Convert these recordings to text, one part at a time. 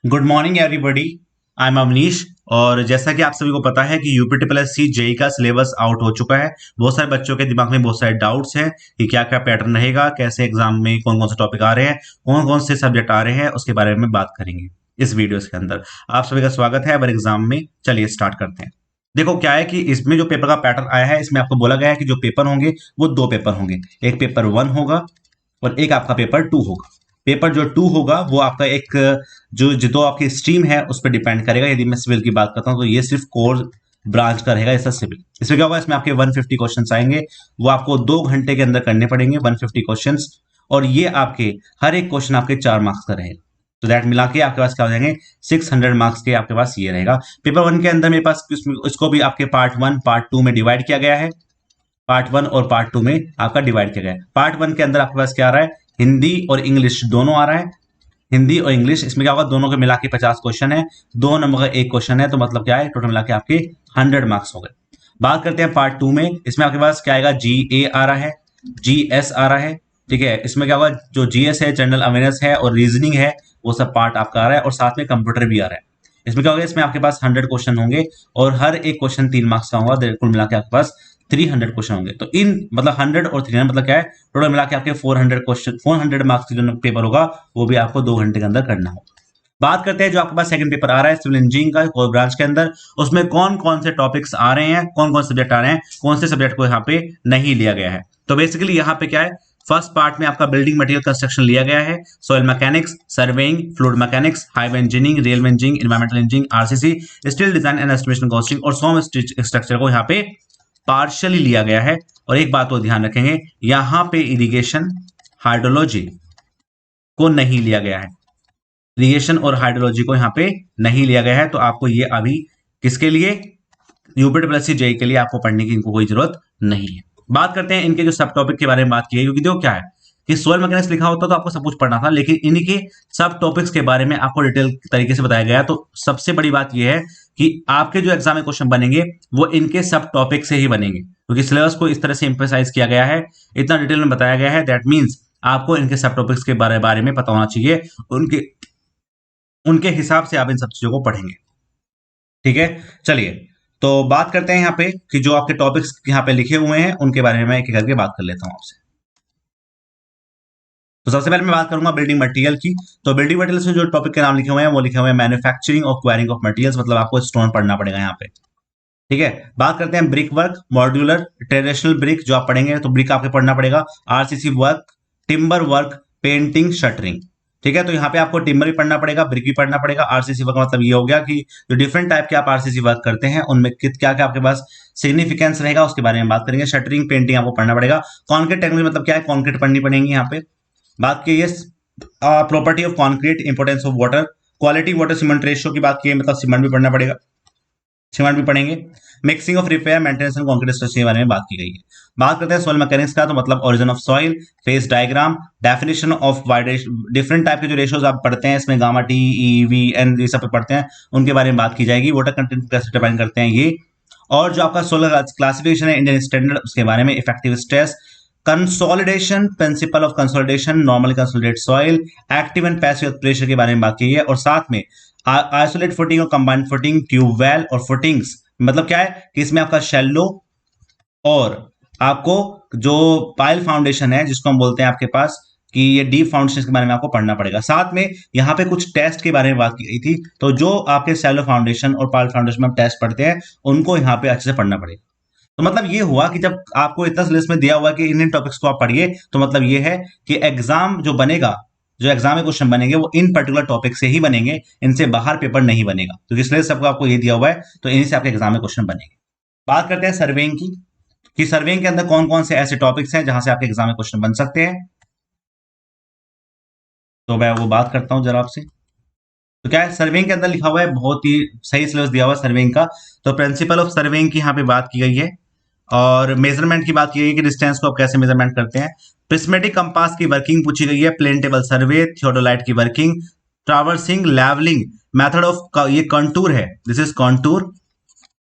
Good morning everybody. I am Avanish. और जैसा कि आप सभी को पता है कि UP triple S C JE का सिलेबस आउट हो चुका है। बहुत सारे बच्चों के दिमाग में बहुत सारे डाउट्स हैं कि क्या क्या पैटर्न रहेगा, कैसे एग्जाम में कौन कौन से टॉपिक आ रहे हैं, कौन कौन से सब्जेक्ट आ रहे हैं, उसके बारे में बात करेंगे इस वीडियो के अंदर। आप सभी का स्वागत है अवर एग्जाम में। चलिए स्टार्ट करते हैं। देखो क्या है कि इसमें जो पेपर का पैटर्न आया है, इसमें आपको बोला गया है कि जो पेपर होंगे वो दो पेपर होंगे। एक पेपर 1 होगा और एक आपका पेपर 2 होगा। पेपर जो 2 होगा वो आपका एक जो जो तो आपकी स्ट्रीम है उस पर डिपेंड करेगा। यदि मैं सिविल की बात करता हूं तो ये सिर्फ कोर ब्रांच का रहेगा, ऐसा सिविल। इसमें क्या होगा, इसमें आपके 150 क्वेश्चंस आएंगे। वो आपको 2 घंटे के अंदर करने पड़ेंगे 150 क्वेश्चंस। और ये आपके हर एक क्वेश्चन आपके 4 मार्क्स का रहेगा। तो दैट मिला के आपके पास क्या हो जाएंगे, 600 मार्क्स के आपके पास ये रहेगा। पेपर 1 के अंदर मेरे पास इसको भी आपके पार्ट 1 पार्ट 2 में डिवाइड किया गया है। पार्ट 1 और पार्ट 2 में आपका डिवाइड किया गया है। पार्ट 1 के अंदर आपके पास क्या आ रहा है, हिंदी और इंग्लिश दोनों आ रहा है। हिंदी और इंग्लिश, इसमें क्या होगा, दोनों के मिला के 50 क्वेश्चन है। 2 नंबर का एक क्वेश्चन है, तो मतलब क्या है, टोटल मिला के आपके 100 मार्क्स हो गए। बात करते हैं पार्ट 2 में। इसमें आपके पास क्या आएगा, जी ए आ रहा है, जी एस आ रहा है। ठीक है, इसमें क्या होगा, जो जीएस है, जनरल अवेयरनेस है और रीजनिंग है, वो सब पार्ट आपका आ रहा है। और साथ में कंप्यूटर भी आ रहा है। इसमें क्या होगा, इसमें आपके पास 100 क्वेश्चन होंगे और हर एक क्वेश्चन 3 मार्क्स का होगा। कुल मिला के आपके पास 300 क्वेश्चन होंगे। तो इन मतलब 100 और 300 मतलब क्या है, टोटल मिला के आपके 400 क्वेश्चन, 400 मार्क्स का जो पेपर होगा वो भी आपको 2 घंटे के अंदर करना होगा। बात करते हैं जो आपके पास सेकंड पेपर आ रहा है सिविल इंजीनियरिंग का कोर ब्रांच के अंदर। उसमें कौन कौन से टॉपिक्स आ रहे हैं, कौन कौन से सब्जेक्ट आ रहे हैं, कौन से सब्जेक्ट को यहाँ पे नहीं लिया गया है। तो बेसिकली यहाँ पे क्या है, फर्स्ट पार्ट में आपका बिल्डिंग मटेरियल कंस्ट्रक्शन लिया गया है, soil mechanics, surveying, fluid mechanics, highway engineering, railway engineering, environmental engineering, RCC, steel design and estimation costing और सॉम स्ट्रक्चर को यहाँ पे पार्शियली लिया गया है। और एक बात को ध्यान रखेंगे, यहां पे इरिगेशन हाइड्रोलॉजी को नहीं लिया गया है। इरिगेशन और हाइड्रोलॉजी को यहां पे नहीं लिया गया है। तो आपको ये अभी किसके लिए, UP triple S C JE के लिए आपको पढ़ने की इनको कोई जरूरत नहीं है। बात करते हैं इनके जो सब टॉपिक के बारे में बात की है, क्योंकि देखो क्या है कि सोयल मैकेनिक्स लिखा होता तो आपको सब कुछ पढ़ना था, लेकिन इन्हीं के सब टॉपिक्स के बारे में आपको डिटेल तरीके से बताया गया। तो सबसे बड़ी बात यह है कि आपके जो एग्जाम में क्वेश्चन बनेंगे वो इनके सब टॉपिक से ही बनेंगे, क्योंकि सिलेबस को इस तरह से एम्फेसाइज किया गया है, इतना डिटेल में बताया गया है। दैट मीन्स आपको इनके सब टॉपिक्स के बारे में पता होना चाहिए। उनके उनके हिसाब से आप इन सब चीजों को पढ़ेंगे। ठीक है, चलिए तो बात करते हैं यहाँ पे कि जो आपके टॉपिक्स यहाँ पे लिखे हुए हैं उनके बारे में मैं एक एक करके बात कर लेता हूँ आपसे। तो सबसे पहले मैं बात करूंगा बिल्डिंग मटेरियल की। तो बिल्डिंग मटेरियल से जो टॉपिक के नाम लिखे हुए हैं वो लिखे हुए हैं मैन्युफैक्चरिंग और क्वायरिंग ऑफ मटेरियल्स, मतलब आपको स्टोन पढ़ना पड़ेगा यहाँ पे। ठीक है, बात करते हैं brick work, modular, traditional brick जो आप पढ़ेंगे तो ब्रिक आपको पढ़ना पड़ेगा, RCC work, timber work, painting, shuttering. ठीक है, तो यहाँ पे आपको टिम्बर भी पढ़ना पड़ेगा, ब्रिक भी पढ़ना पड़ेगा। आरसीसी वर्क मतलब ये हो गया कि जो डिफरेंट टाइप के आप आरसीसी वर्क करते हैं उनमें क्या क्या आपके पास सिग्निफिकेंस रहेगा उसके बारे में बात करेंगे। शटरिंग, पेंटिंग आपको पढ़ना पड़ेगा। कॉन्क्रीट टेक्नोलॉजी मतलब क्या है, कॉन्क्रीट पढ़नी पड़ेगी यहाँ पे। बात की property of concrete, importance of water, quality water cement ratio की बात की, मतलब सीमेंट भी पढ़ना पड़ेगा, सीमेंट भी पढ़ेंगे। Mixing of repair, maintenance and concrete structure के बारे में बात की गई है। बात करते हैं सॉइल मैकेनिक्स का, तो मतलब origin of soil, phase diagram, definition of different type के जो रेशियोज आप पढ़ते हैं इसमें gamma T, E, V, N, ये सब पढ़ते हैं, उनके बारे में बात की जाएगी। वाटर कंटेंट कैसे डिफाइन करते हैं ये, और जो आपका सोलर क्लासिफिकेशन है इंडियन स्टैंडर्ड उसके बारे में, effective stress, consolidation, principle of consolidation, normal consolidate soil, active and passive pressure के बारे में बात की है। और साथ में आइसोलेट फुटिंग और कंबाइंड फुटिंग, ट्यूबवेल और फुटिंग्स, मतलब क्या है कि इसमें आपका शैलो और आपको जो पाइल फाउंडेशन है जिसको हम बोलते हैं आपके पास कि ये डीप फाउंडेशन के बारे में आपको पढ़ना पड़ेगा। साथ में यहाँ पे कुछ टेस्ट के बारे में बात की गई थी, तो जो आपके शैलो फाउंडेशन और पाइल फाउंडेशन में टेस्ट पढ़ते हैं उनको यहाँ पे अच्छे से पढ़ना पड़ेगा। तो मतलब ये हुआ कि जब आपको इतना सिलेबस में दिया हुआ कि इन टॉपिक्स को आप पढ़िए, तो मतलब ये है कि एग्जाम जो बनेगा, जो एग्जाम में क्वेश्चन बनेंगे वो इन पर्टिकुलर टॉपिक से ही बनेंगे, इनसे बाहर पेपर नहीं बनेगा, क्योंकि इसलिए सबको आपको ये दिया हुआ है, तो इन्हीं से आपके एग्जाम में क्वेश्चन बनेंगे। बात करते हैं सर्वेइंग की, कि सर्वेइंग के अंदर कौन कौन से ऐसे टॉपिक्स हैं जहां से आपके एग्जाम में क्वेश्चन बन सकते हैं। तो मैं वो बात करता हूं जरा आपसे। तो क्या है, सर्वेइंग के अंदर लिखा हुआ है, बहुत ही सही सिलेबस दिया हुआ है सर्वेइंग का। तो प्रिंसिपल ऑफ सर्वेइंग की यहाँ पे बात की गई है, और मेजरमेंट की बात की गई है कि डिस्टेंस को आप कैसे मेजरमेंट करते हैं। प्रिस्मेटिक कंपास की वर्किंग पूछी गई है, प्लेन टेबल सर्वे, थियोडोलाइट की working, traversing, levelling, method of, ये कंटूर है, दिस इज कंटूर।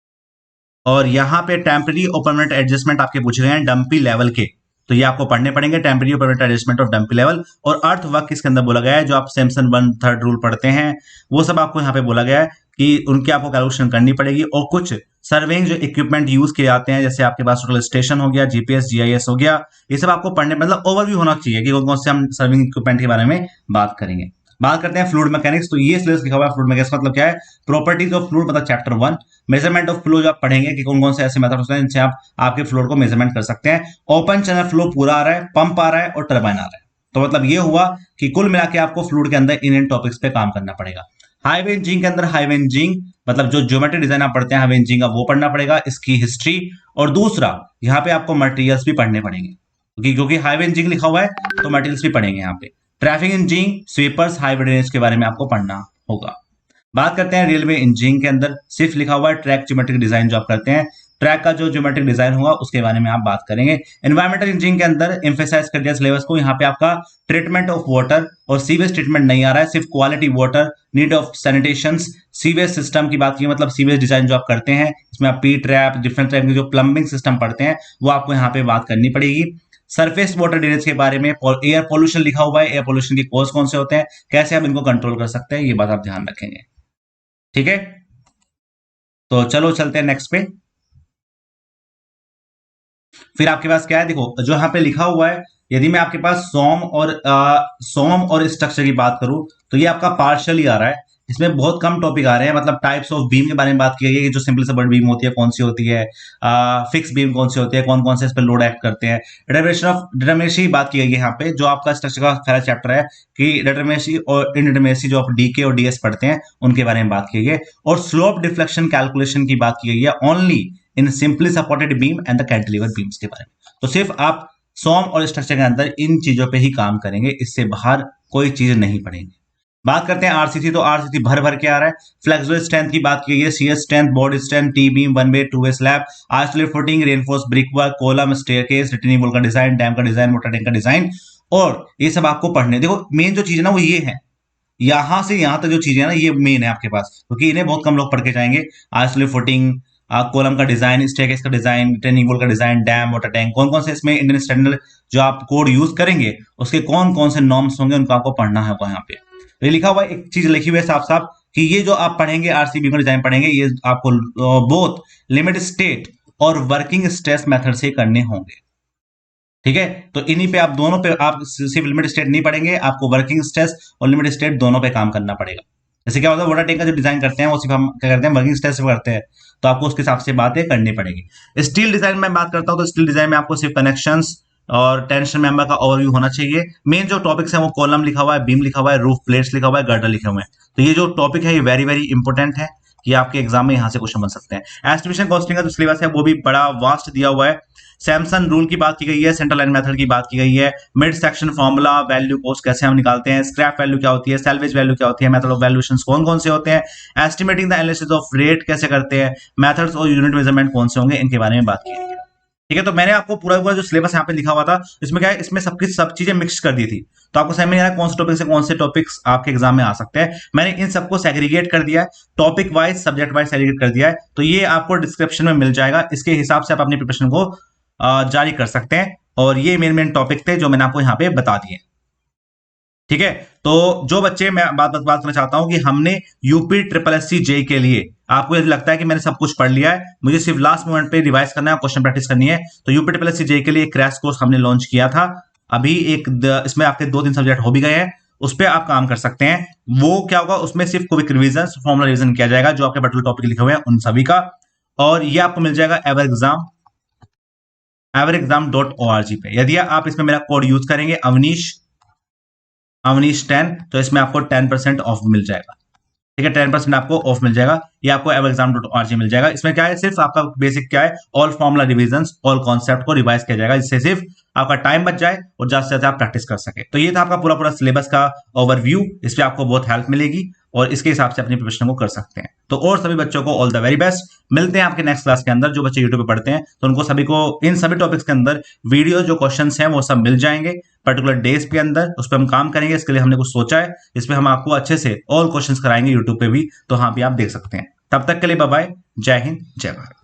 और यहाँ पे टेम्पररी और परमानेंट एडजस्टमेंट आपके पूछे गए हैं डंपी लेवल के। तो ये आपको पढ़ने पड़ेंगे, टेम्परेरी और permanent adjustment of dumpy level. और अर्थ वर्क इसके अंदर बोला गया है, जो आप सैमसन 1/3 रूल पढ़ते हैं वो सब आपको यहाँ पे बोला गया है कि उनकी आपको कैलकुलेशन करनी पड़ेगी। और कुछ सर्वेइंग जो इक्विपमेंट यूज किए जाते हैं, जैसे आपके पास टोटल स्टेशन हो गया, जीपीएस जीआईएस हो गया, ये सब आपको पढ़ने, मतलब ओवरव्यू होना चाहिए कि कौन कौन से हम सर्विंग इक्विपमेंट के बारे में बात करेंगे। बात करते हैं फ्लूइड मैकेनिक्स। तो ये सिलेबस लिखा हुआ है फ्लूइड मैकेनिक्स, मतलब क्या है, प्रॉपर्टीज ऑफ फ्लूइड, मतलब चैप्टर 1। मेजरमेंट ऑफ फ्लो जो आप पढ़ेंगे कि कौन कौन से ऐसे मेथड होते हैं जिनसे आप आपके फ्लूइड को मेजरमेंट कर सकते हैं। ओपन चैनल फ्लो पूरा आ रहा है, पंप आ रहा है और टर्बाइन आ रहा है। तो मतलब ये हुआ कि कुल मिला के आपको फ्लूइड के अंदर इन टॉपिक्स पे काम करना पड़ेगा। हाईवे इंजीनियरिंग के अंदर हाईवे इंजीनियरिंग मतलब जो ज्योमेट्रिक डिजाइन आप पढ़ते हैं हाईवे इंजीनियरिंग का, वो पढ़ना पड़ेगा, इसकी हिस्ट्री। और दूसरा यहाँ पे आपको मटेरियल्स भी पढ़ने पड़ेंगे, क्योंकि हाईवे इंजीनियरिंग लिखा हुआ है तो मटेरियल्स भी पढ़ेंगे यहाँ पे। Traffic engineering, sweepers, highway drainage के बारे में आपको पढ़ना होगा। बात करते हैं रेलवे इंजीनियरिंग के अंदर, सिर्फ लिखा हुआ है ट्रैक ज्योमेट्रिक डिजाइन जो आप करते हैं, ट्रैक का जो ज्योमेट्रिक डिजाइन होगा उसके बारे में आप बात करेंगे। एनवायरमेंटल इंजीनियरिंग के अंदर एम्फेसाइज कर दिया सिलेबस को, यहाँ पे आपका ट्रीटमेंट ऑफ वाटर और सीवेज ट्रीटमेंट नहीं आ रहा है, सिर्फ quality water, need of sanitation, sewage system की बात की, मतलब सीवेज डिजाइन जो आप करते हैं इसमें आप पी ट्रैप, डिफरेंट टाइप के जो प्लम्बिंग सिस्टम पढ़ते हैं वो आपको यहाँ पे बात करनी पड़ेगी। सरफेस वाटर ड्रेनेज के बारे में, एयर पोल्यूशन लिखा हुआ है, एयर पोल्यूशन के कॉज कौन से होते हैं, कैसे आप इनको कंट्रोल कर सकते हैं, ये बात आप ध्यान रखेंगे। ठीक है, तो चलो चलते हैं नेक्स्ट पे। फिर आपके पास क्या है, देखो जो यहाँ पे लिखा हुआ है, यदि मैं आपके पास सोम और स्ट्रक्चर की बात करूं तो ये आपका पार्शियली आ रहा है, इसमें बहुत कम टॉपिक आ रहे हैं। मतलब टाइप्स ऑफ बीम के बारे में बात की गई है, जो सिंपल सपोर्ट बीम होती है कौन सी होती है, फिक्स बीम कौन सी होती है, कौन कौन से इस पर लोड एक्ट करते हैं, डिटरमिनेसी बात की गई है यहाँ पे, जो आपका स्ट्रक्चर का पहला चैप्टर है कि डिटरमिनेसी और इनडिटरमिनेसी जो आप डीके और डीएस पढ़ते हैं उनके बारे में बात की गई है। और स्लोप डिफ्लेक्शन कैलकुलेशन की बात की गई है only in simply supported beam and the cantilever beams के बारे में। तो सिर्फ आप सोम और स्ट्रक्चर के अंदर इन चीजों पे ही काम करेंगे, इससे बाहर कोई चीज नहीं पढ़ेंगे। बात करते हैं आरसीसी, तो आरसीसी भर भर के आ रहा है। फ्लेक्सिबल स्ट्रेंथ की बात की गई है, CS strength, body strength, T beam, one way, two way slab, isolate footing, reinforce brick work, column, staircase, retaining wall का डिजाइन, डैम का डिजाइन, मोटर टैंक का डिजाइन, और ये सब आपको पढ़ने। देखो मेन जो चीज है ना वो ये है, यहां से यहां तक जो चीजें है ना ये मेन है आपके पास, क्योंकि इन्हें बहुत कम लोग पढ़ के जाएंगे। आइसोलेट फुटिंग, कॉलम का डिजाइन, स्टेयरकेस का डिजाइन, रिटेनिंग वॉल का डिजाइन, डैम, वाटर टैंक, कौन कौन से इसमें इंडियन स्टैंडर्ड जो आप कोड यूज करेंगे उसके कौन कौन से नॉर्म्स होंगे उनको आपको पढ़ना है यहाँ पे। ये लिखा हुआ है, एक चीज लिखी हुई है साफ साफ कि ये जो आप पढ़ेंगे आरसीबी में डिजाइन पढ़ेंगे, ये आपको बोथ लिमिट स्टेट और वर्किंग स्ट्रेस मेथड से करने होंगे। ठीक है, तो इन्हीं पे आप दोनों पे आप सिर्फ लिमिट स्टेट नहीं पढ़ेंगे, आपको वर्किंग स्ट्रेस और लिमिट स्टेट दोनों पे काम करना पड़ेगा। जैसे क्या होता है वाटर टैंक का जो डिजाइन करते हैं वो सिर्फ हम क्या करते हैं वर्किंग स्ट्रेस से करते हैं, तो आपको उसके हिसाब से बातें करनी पड़ेगी। स्टील डिजाइन में बात करता हूं तो स्टील डिजाइन में आपको सिर्फ कनेक्शंस और टेंशन मेंबर का ओवरव्यू होना चाहिए। मेन जो टॉपिक्स है वो कॉलम लिखा हुआ है, बीम लिखा हुआ है, रूफ प्लेट्स लिखा हुआ है, गर्डर लिखे हुए हैं। तो ये जो टॉपिक है ये वेरी वेरी इंपॉर्टेंट है कि आपके एग्जाम में यहाँ से क्वेश्चन बन सकते हैं। एस्टिमेशन कॉस्टिंग का जो सिलेबस है वो भी बड़ा वास्ट दिया हुआ है। सैमसन रूल की बात की गई है, सेंट्रल लाइन मेथड की बात की गई है, mid section formula, value cost कैसे हम निकालते हैं, स्क्रैप वैल्यू क्या होती है, सैल्वेज वैल्यू क्या होती है, मेथड ऑफ वैल्यूएशन कौन कौन से होते हैं, estimating the analysis of rate कैसे करते हैं, मेथड्स और यूनिट मेजरमेंट कौन से होंगे, इनके बारे में बात की गई है। ठीक है, तो मैंने आपको पूरा पूरा जो सिलेबस यहाँ पे लिखा हुआ था इसमें क्या है, इसमें सबकी सब चीजें मिक्स कर दी थी, तो आपको समझ में नहीं आ रहा कौन से टॉपिक से कौन से टॉपिक्स आपके एग्जाम में आ सकते हैं। मैंने इन सबको सेग्रीगेट कर दिया है, topic wise subject wise segregate कर दिया है, तो ये आपको डिस्क्रिप्शन में मिल जाएगा, इसके हिसाब से आप अपनी प्रिपरेशन को जारी कर सकते हैं। और ये मेन मेन टॉपिक थे जो मैंने आपको यहाँ पे बता दिए। ठीक है, तो जो बच्चे, मैं बात करना चाहता हूं कि हमने UP triple S C JE के लिए, आपको यदि लगता है कि मैंने सब कुछ पढ़ लिया है, मुझे सिर्फ लास्ट मोमेंट पे रिवाइज करना है, क्वेश्चन प्रैक्टिस करनी है, तो UP triple S C JE के लिए एक क्रैश कोर्स हमने लॉन्च किया था। अभी इसमें आपके 2-3 सब्जेक्ट हो भी गए हैं, उस पर आप काम कर सकते हैं। वो क्या होगा, उसमें सिर्फ क्विक रिवीजन, फॉर्मुला रिवीजन किया जाएगा जो आपके पर्टिकुलर टॉपिक लिखे हुए हैं उन सभी का, और ये आपको मिल जाएगा everexam.org पे। यदि आप इसमें मेरा कोड यूज करेंगे अवनीश 10, तो इसमें आपको 10% ऑफ मिल जाएगा। ठीक है, 10% आपको ऑफ मिल जाएगा, ये आपको everexam.org मिल जाएगा। इसमें क्या है, सिर्फ आपका बेसिक क्या है, ऑल फॉर्मुला रिवीजंस, ऑल कॉन्सेप्ट को रिवाइज किया जाएगा, जिससे सिर्फ आपका टाइम बच जाए और ज्यादा से ज्यादा आप प्रैक्टिस कर सके। तो ये था आपका पूरा पूरा सिलेबस का ओवरव्यू, इस पे आपको बहुत हेल्प मिलेगी और इसके हिसाब से अपनी प्रिपरेशन को कर सकते हैं। तो और सभी बच्चों को ऑल द वेरी बेस्ट, मिलते हैं आपके नेक्स्ट क्लास के अंदर। जो बच्चे यूट्यूब पे पढ़ते हैं तो उनको सभी को इन सभी टॉपिक्स के अंदर वीडियो जो क्वेश्चंस हैं वो सब मिल जाएंगे पर्टिकुलर डेज के अंदर, उस पर हम काम करेंगे। इसके लिए हमने कुछ सोचा है, इस पर हम आपको अच्छे से ऑल क्वेश्चंस कराएंगे यूट्यूब पे भी, तो हाँ भी आप देख सकते हैं। तब तक के लिए बाय बाय, जय हिंद, जय भारत।